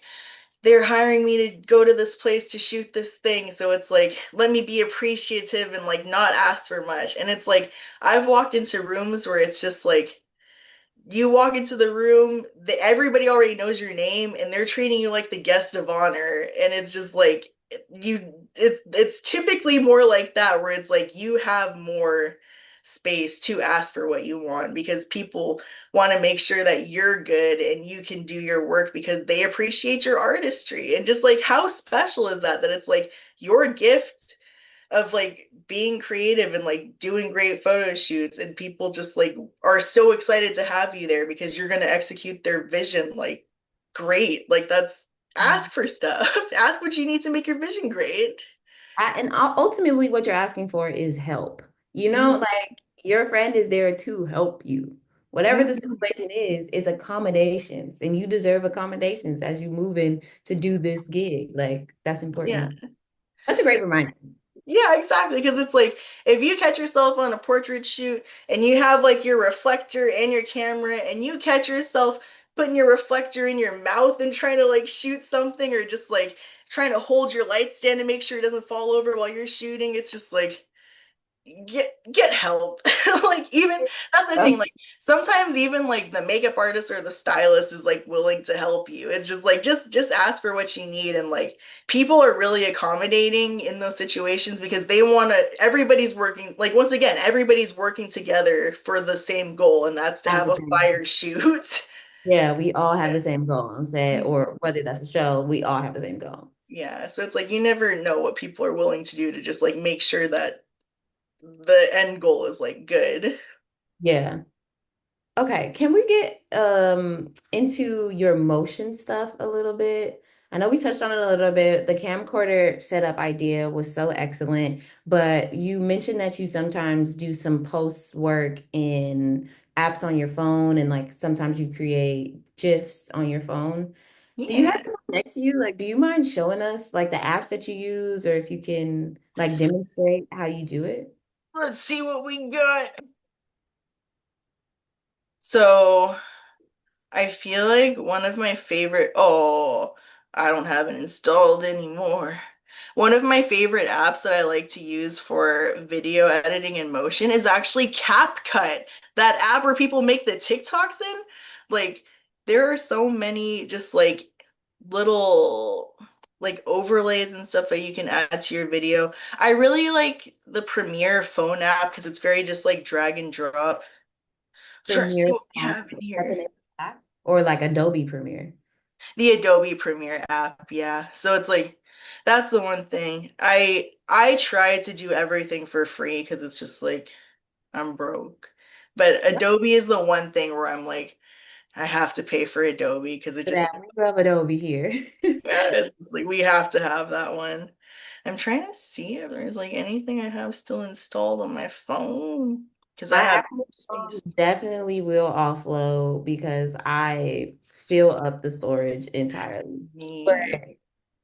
they're hiring me to go to this place to shoot this thing, so it's like let me be appreciative and like not ask for much. And it's like I've walked into rooms where it's just like you walk into the room, everybody already knows your name, and they're treating you like the guest of honor. And it's just like it's typically more like that, where it's like you have more space to ask for what you want because people want to make sure that you're good and you can do your work because they appreciate your artistry. And just like how special is that it's like your gift of like being creative and like doing great photo shoots, and people just like are so excited to have you there because you're going to execute their vision like great. Like that's ask for stuff. Ask what you need to make your vision great. Ultimately, what you're asking for is help. You know, Mhm. like your friend is there to help you. Whatever the Mhm. situation is accommodations, and you deserve accommodations as you move in to do this gig. Like that's Yeah. important. Such a great reminder. Yeah, exactly. Because it's like if you catch yourself on a portrait shoot and you have like your reflector and your camera, and you catch yourself putting your reflector in your mouth and trying to like shoot something, or just like trying to hold your light stand to make sure it doesn't fall over while you're shooting, it's just like get help. Like even that's the thing, like sometimes even like the makeup artist or the stylist is like willing to help you. It's just like just ask for what you need. And like people are really accommodating in those situations because they want to everybody's working, like once again everybody's working together for the same goal, and that's to Have have the a same. fire shoot. Yeah, we all have the same goal on set, or whether that's a show, we all have the same goal. Yeah, so it's like you never know what people are willing to do to just like make sure that the end goal is like good. Yeah. Okay, can we get into your motion stuff a little bit? I know we touched on it a little bit. The camcorder setup idea was so excellent, but you mentioned that you sometimes do some post work in apps on your phone and like sometimes you create GIFs on your phone. Do you have Yeah. this next to you? Like, do you mind showing us like the apps that you use or if you can like demonstrate how you do it? Let's see what we got. So I feel like one of my favorite, oh, I don't have it installed anymore. One of my favorite apps that I like to use for video editing in motion is actually CapCut, that app where people make the TikToks in. Like, there are so many just like little like overlays and stuff that you can add to your video. I really like the Premiere phone app because it's very just like drag and drop. Sure, see Premiere what we phone. have in Is that the here. name of the app? Or like Adobe Premiere? The Adobe Premiere app, yeah. So it's like that's the one thing. I try to do everything for free because it's just like I'm broke. But Adobe is the one thing where I'm like I have to pay for Adobe because it Yeah, just we love Adobe here. it's like we have to have that one. I'm trying to see if there's like anything I have still installed on my phone because I My have Apple space. phone definitely will offload because I fill up the storage entirely. But Me,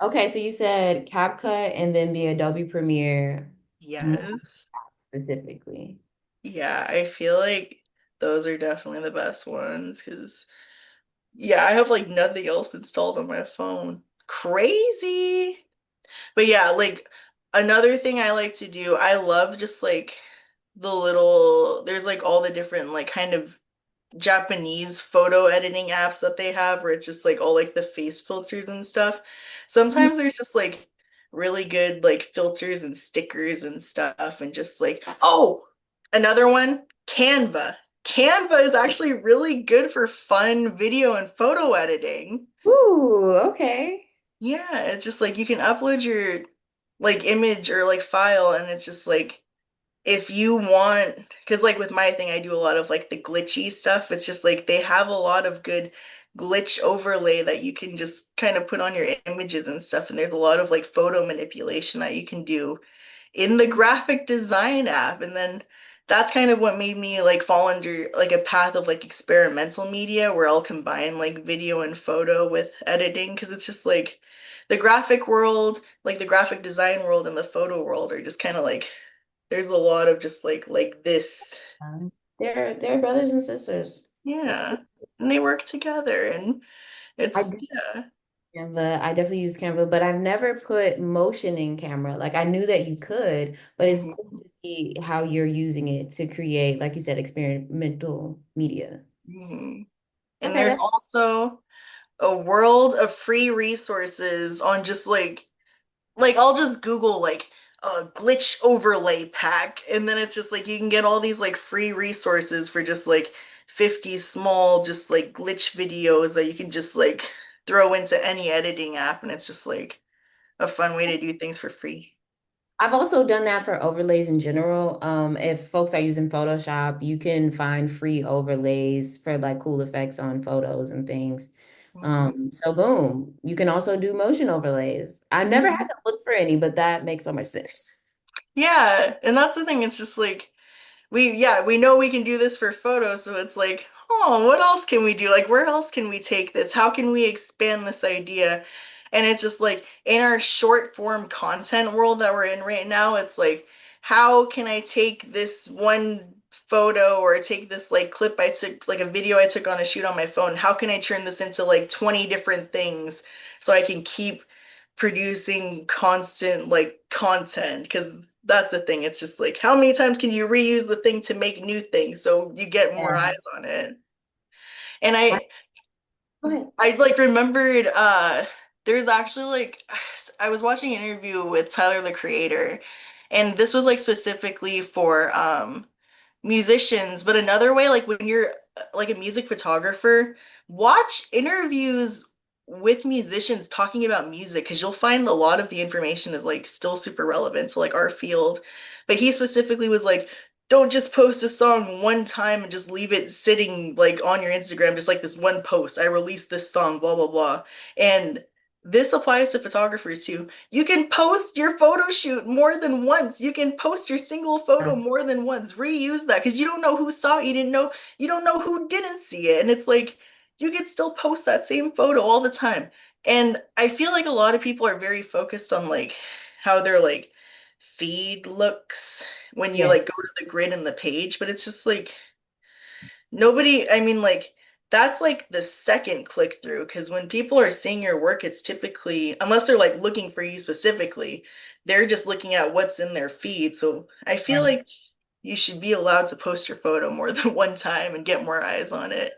okay, so you said CapCut and then the Adobe Premiere more yes. specifically. Yeah, I feel like those are definitely the best ones because yeah, I have like nothing else installed on my phone. Crazy. But yeah, like another thing I like to do, I love just like there's like all the different like kind of Japanese photo editing apps that they have where it's just like all like the face filters and stuff. Sometimes there's just like really good like filters and stickers and stuff and just like oh, another one, Canva. Canva is actually really good for fun video and photo editing. Ooh, okay. Yeah, it's just like you can upload your like image or like file and it's just like if you want, because like with my thing, I do a lot of like the glitchy stuff. It's just like they have a lot of good glitch overlay that you can just kind of put on your images and stuff. And there's a lot of like photo manipulation that you can do in the graphic design app. And then that's kind of what made me like fall under like a path of like experimental media where I'll combine like video and photo with editing because it's just like the graphic world, like the graphic design world and the photo world are just kind of like there's a lot of just like this. They're brothers and sisters. Yeah. And they work together and I it's do yeah. Canva. I definitely use Canva, but I've never put motion in camera. Like I knew that you could, but it's Mhm, cool to see how you're using it to create, like you said, experimental media. mhm. And Okay, there's that's also a world of free resources on just like I'll just Google like a glitch overlay pack and then it's just like you can get all these like free resources for just like 50 small just like glitch videos that you can just like throw into any editing app and it's just like a fun way to do things for free. I've also done that for overlays in general. If folks are using Photoshop, you can find free overlays for like cool effects on photos and things. Mhm. So boom, you can also do motion overlays. I never had Mhm. to look for any, but that makes so much sense. Yeah, and that's the thing. It's just like we know we can do this for photos, so it's like, oh, what else can we do? Like, where else can we take this? How can we expand this idea? And it's just like in our short form content world that we're in right now, it's like, how can I take this one photo or take this like clip I took, like a video I took on a shoot on my phone? How can I turn this into like 20 different things so I can keep producing constant like content? Because that's the thing. It's just like how many times can you reuse the thing to make new things so you get more Yeah. eyes on it? And I- Go ahead. I like remembered there's actually like I was watching an interview with Tyler the Creator and this was like specifically for musicians, but another way, like when you're like a music photographer, watch interviews with musicians talking about music because you'll find a lot of the information is like still super relevant to like our field. But he specifically was like, don't just post a song one time and just leave it sitting like on your Instagram, just like this one post. I released this song, blah blah blah. And this applies to photographers too. You can post your photo shoot more than once. You can post your single photo more than once. Reuse that because you don't know who saw it. You don't know who didn't see it. And it's like you can still post that same photo all the time. And I feel like a lot of people are very focused on like how their like feed looks when you Yeah. like go to the grid in the page, but it's just like nobody, I mean, like, that's like the second click through because when people are seeing your work, it's typically, unless they're like looking for you specifically, they're just looking at what's in their feed. So I feel like you should be allowed to post your photo more than one time and get more eyes on it.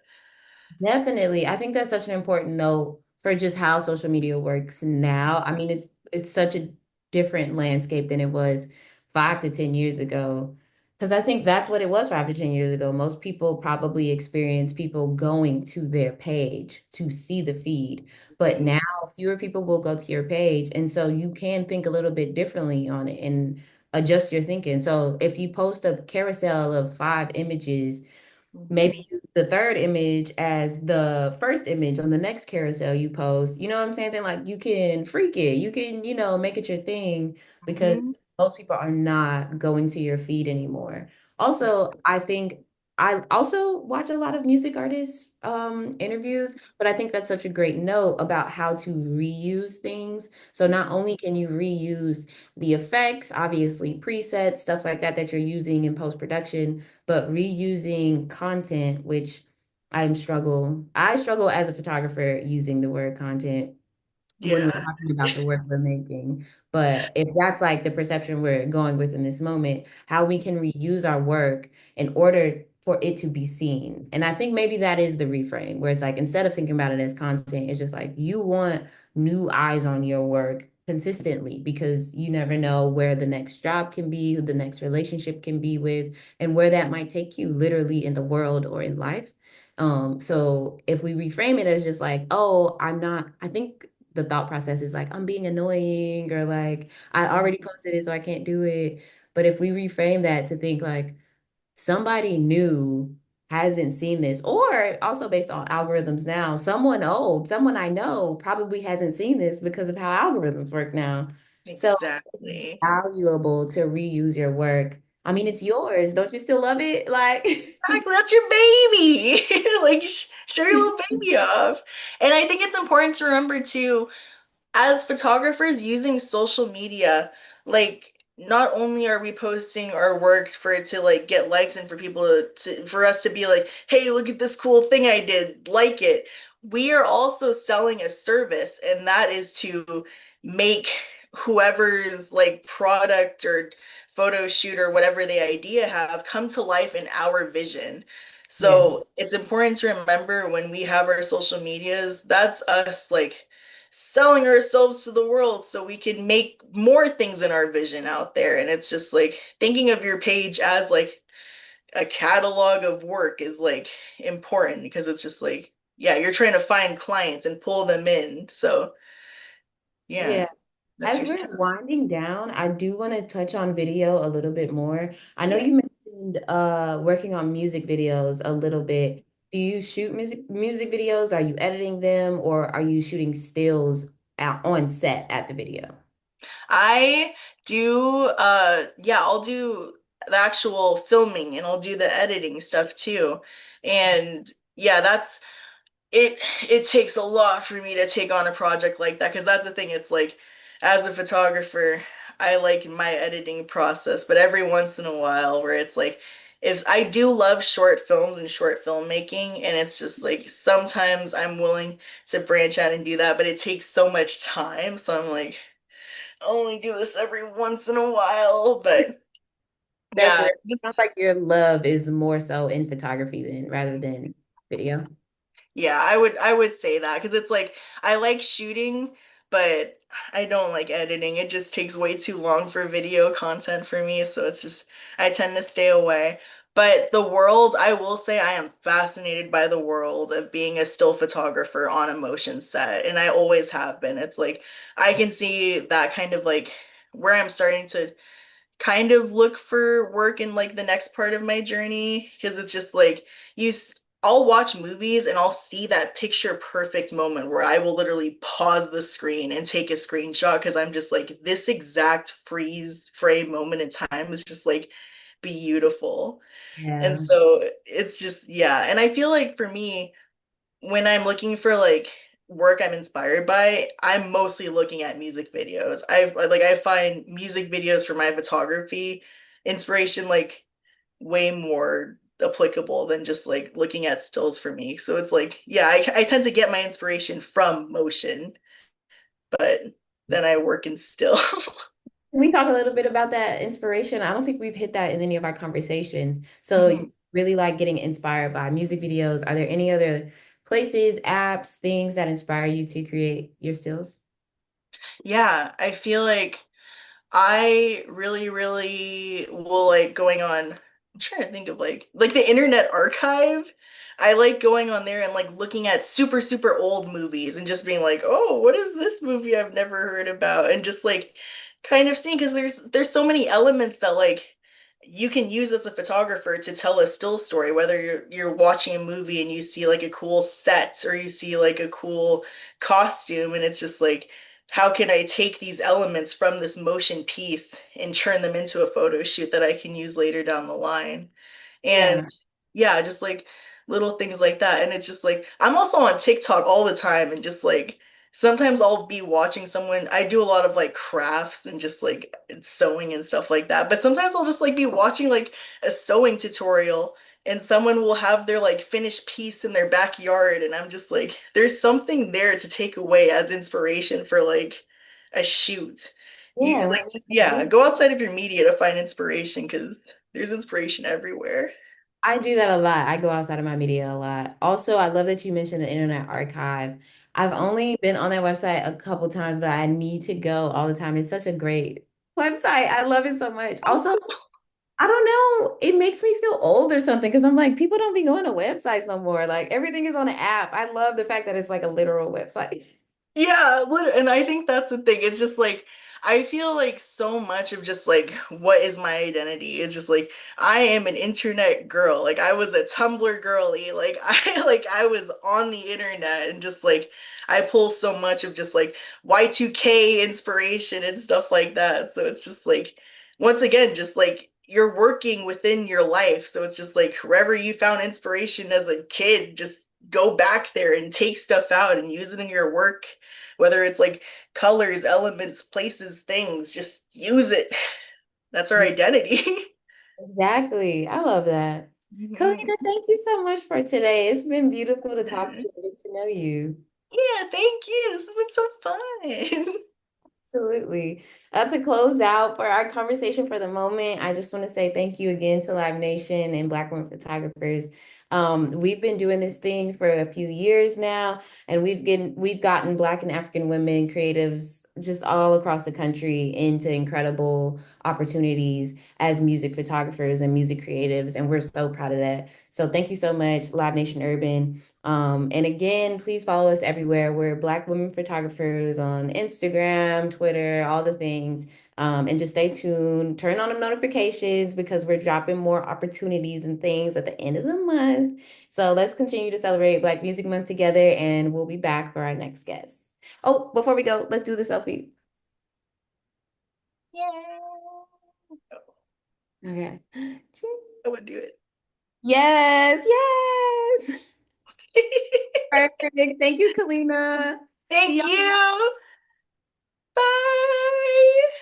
Definitely. I think that's such an important note for just how social media works now. I mean, it's such a different landscape than it was 5 to 10 years ago. Because I think that's what it was 5 to 10 years ago. Most people probably experience people going to their page to see the feed. But Mhm. now fewer people will go to your page. And so you can think a little bit differently on it and adjust your thinking. So if you post a carousel of 5 images, maybe Mhm. use the third image as the first image on the next carousel you post. You know what I'm saying? Then like you can freak it. You can, make it your thing because Mhm. most people are not going to your feed anymore. Also, I think I also watch a lot of music artists interviews, but I think that's such a great note about how to reuse things. So not only can you reuse the effects, obviously presets, stuff like that you're using in post-production, but reusing content, which I struggle as a photographer using the word content when we're Yeah, talking about the work we're making. But if that's like the perception we're going with in this moment, how we can reuse our work in order for it to be seen. And I think maybe that is the reframe, where it's like instead of thinking about it as content, it's just like you want new eyes on your work consistently because you never know where the next job can be, who the next relationship can be with, and where that might take you literally in the world or in life. So if we reframe it as just like, oh, I think the thought process is like, I'm being annoying or like, I already posted it, so I can't do it. But if we reframe that to think like somebody new hasn't seen this, or also based on algorithms now, someone old, someone I know probably hasn't seen this because of how algorithms work now. So it's exactly. valuable to reuse your work. I mean, it's yours. Don't you still love it? Like, Exactly, that's your baby. Like, show your little baby off. And I think it's important to remember too as photographers using social media, like not only are we posting our work for it to like get likes and for people for us to be like, hey, look at this cool thing I did, like it. We are also selling a service, and that is to make whoever's like product or photo shoot or whatever the idea have come to life in our vision. yeah. So it's important to remember when we have our social medias, that's us like selling ourselves to the world so we can make more things in our vision out there. And it's just like thinking of your page as like a catalog of work is like important because it's just like, yeah, you're trying to find clients and pull them in. So, yeah, Yeah. that's As your we're winding down, I do want to touch on video a little bit more. I know yeah. you mentioned working on music videos a little bit. Do you shoot music videos? Are you editing them or are you shooting stills out on set at the video? I do yeah, I'll do the actual filming and I'll do the editing stuff too. And yeah, that's it takes a lot for me to take on a project like that because that's the thing. It's like as a photographer, I like my editing process, but every once in a while where it's like if I do love short films and short filmmaking, and it's just like sometimes I'm willing to branch out and do that, but it takes so much time. So I'm like, I only do this every once in a while, but That's yeah, real. Sounds it's like your love is more so in photography than rather than video. yeah, I would say that because it's like I like shooting, but I don't like editing. It just takes way too long for video content for me, so it's just I tend to stay away. But the world, I will say I am fascinated by the world of being a still photographer on a motion set, and I always have been. It's like I can see that kind of like where I'm starting to kind of look for work in like the next part of my journey because it's just like you I'll watch movies and I'll see that picture perfect moment where I will literally pause the screen and take a screenshot because I'm just like, this exact freeze frame moment in time is just like beautiful. And Yeah. so it's just, yeah. And I feel like for me, when I'm looking for like work I'm inspired by, I'm mostly looking at music videos. I find music videos for my photography inspiration like way more applicable than just like looking at stills for me. So it's like, yeah, I tend to get my inspiration from motion, but then I work in still. Can we talk a little bit about that inspiration? I don't think we've hit that in any of our conversations. So Mhm. you really like getting inspired by music videos. Are there any other places, apps, things that inspire you to create your stills? Yeah, I feel like I really, really will like going on. I'm trying to think of like the Internet Archive. I like going on there and like looking at super, super old movies and just being like, oh, what is this movie I've never heard about? And just like kind of seeing because there's so many elements that like you can use as a photographer to tell a still story, whether you're watching a movie and you see like a cool set or you see like a cool costume, and it's just like how can I take these elements from this motion piece and turn them into a photo shoot that I can use later down the line? And Yeah. yeah, just like little things like that. And it's just like I'm also on TikTok all the time and just like sometimes I'll be watching someone. I do a lot of like crafts and just like sewing and stuff like that. But sometimes I'll just like be watching like a sewing tutorial and someone will have their like finished piece in their backyard and I'm just like there's something there to take away as inspiration for like a shoot. You Yeah. like just yeah, go outside of your media to find inspiration because there's inspiration everywhere. I do that a lot. I go outside of my media a lot. Also, I love that you mentioned the Internet Archive. I've only been on that website a couple times, but I need to go all the time. It's such a great website. I love it so much. Also, I don't know, it makes me feel old or something because I'm like, people don't be going to websites no more. Like everything is on an app. I love the fact that it's like a literal website. Yeah, and I think that's the thing. It's just like I feel like so much of just like what is my identity? It's just like I am an internet girl. Like I was a Tumblr girly. Like I was on the internet and just like I pull so much of just like Y2K inspiration and stuff like that. So it's just like once again just like you're working within your life. So it's just like wherever you found inspiration as a kid, just go back there and take stuff out and use it in your work, whether it's like colors, elements, places, things, just use it. That's our identity. Exactly. I love that. Mhm. Kalina, thank you so much for today. It's been beautiful to talk to you and get to know you. Yeah, thank you. This has been so fun. Absolutely. To close out for our conversation for the moment, I just want to say thank you again to Live Nation and Black women photographers. We've been doing this thing for a few years now, and we've gotten Black and African women creatives just all across the country into incredible opportunities as music photographers and music creatives, and we're so proud of that. So thank you so much, Live Nation Urban. And again, please follow us everywhere. We're Black Women Photographers on Instagram, Twitter, all the things. And just stay tuned. Turn on the notifications because we're dropping more opportunities and things at the end of the month. So let's continue to celebrate Black Music Month together, and we'll be back for our next guest. Oh, before we go, let's do the selfie. Yeah. Okay. I would do it. Yes, yes. Perfect. Thank you, Kalina. See Thank y'all. you.